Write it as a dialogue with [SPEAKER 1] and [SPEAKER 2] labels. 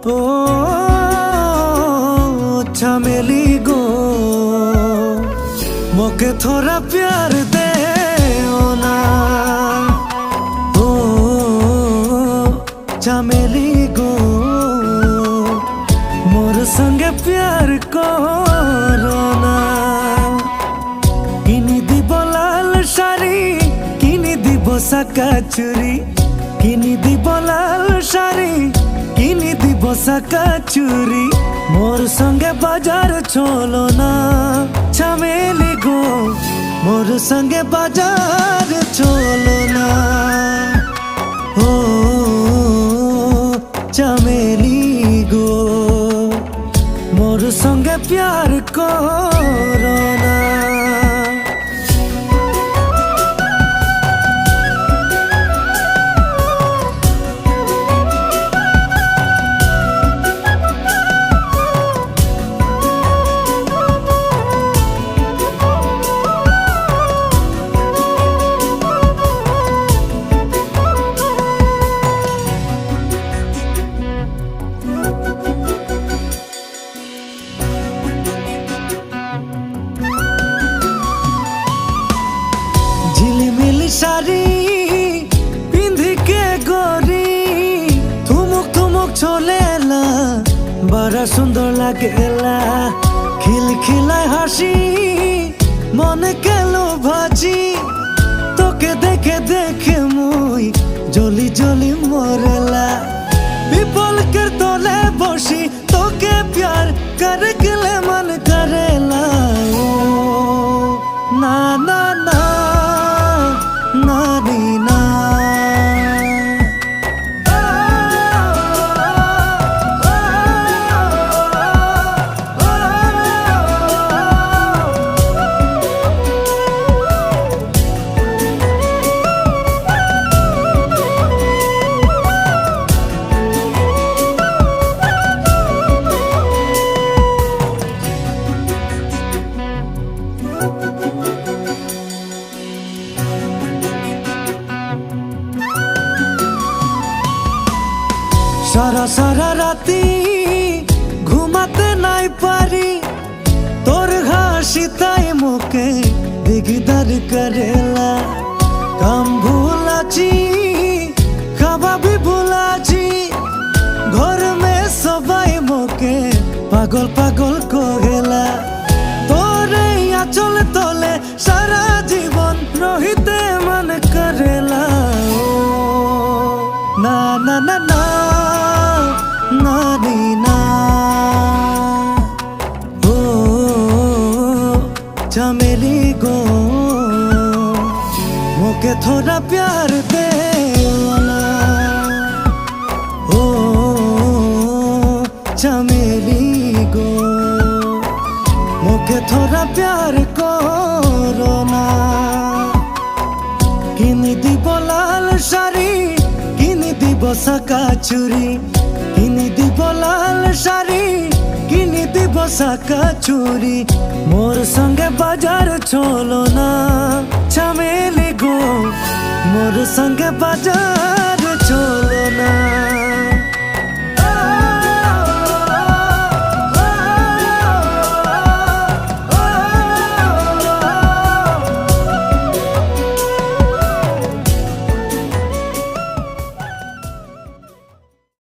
[SPEAKER 1] ओ चमेली गो मोके थोड़ा प्यार दे ना। ओ चमेली गो मोर संगे प्यार करो ना। किनी দিব লাল শাড়ি, কিনি দিব সাকা চুরি, কিনি দিব লাল শাড়ি, কিনি দিব সাকা চুরি। মোর সঙ্গে বাজার চলো না চমেলি গো, মোর সঙ্গে বাজার চলো না। ও চমেলি গো মোর সঙ্গে প্যার করো না। শাড়ি পিন্ধি কে গরি থুমুক থুমুক চলেলা, বড় সুন্দর লাগেলা। খিলখিলায় হাসি মনে কেলো ভাজি, তোকে দেখে দেখে মুই জলি জলি মরেলা। বিপলকের তলে বসি তোকে প্যার করে গেলে মন করেলা। ও না না না নারিনা সারা সারা রাতি ঘুমাতে নাই পারি, তোর হাসি তাই মুখে দিগদার করেলা। কাম ভুলাছি খাওয়া भी ভুলাছি, ঘর মে সবাই মুখে পাগল পাগল কহেলা। তোরে আঁচল তলে সারা জীবন রহিতে মন করেলা। ও না না না না নারিনা ও चमेली गो मोके थोड़ा प्यार दे ना। ओ चमेली गो मोके थोड़ा प्यार करो ना। किनी দিব লাল শাড়ি, কিনি দিব সাকা চুরি, কিনি দিব লাল শাড়ি, কিনি দিব সাকা চুরি। মোর সঙ্গে বাজার চলো না চমেলি গো, মোর সঙ্গে বাজার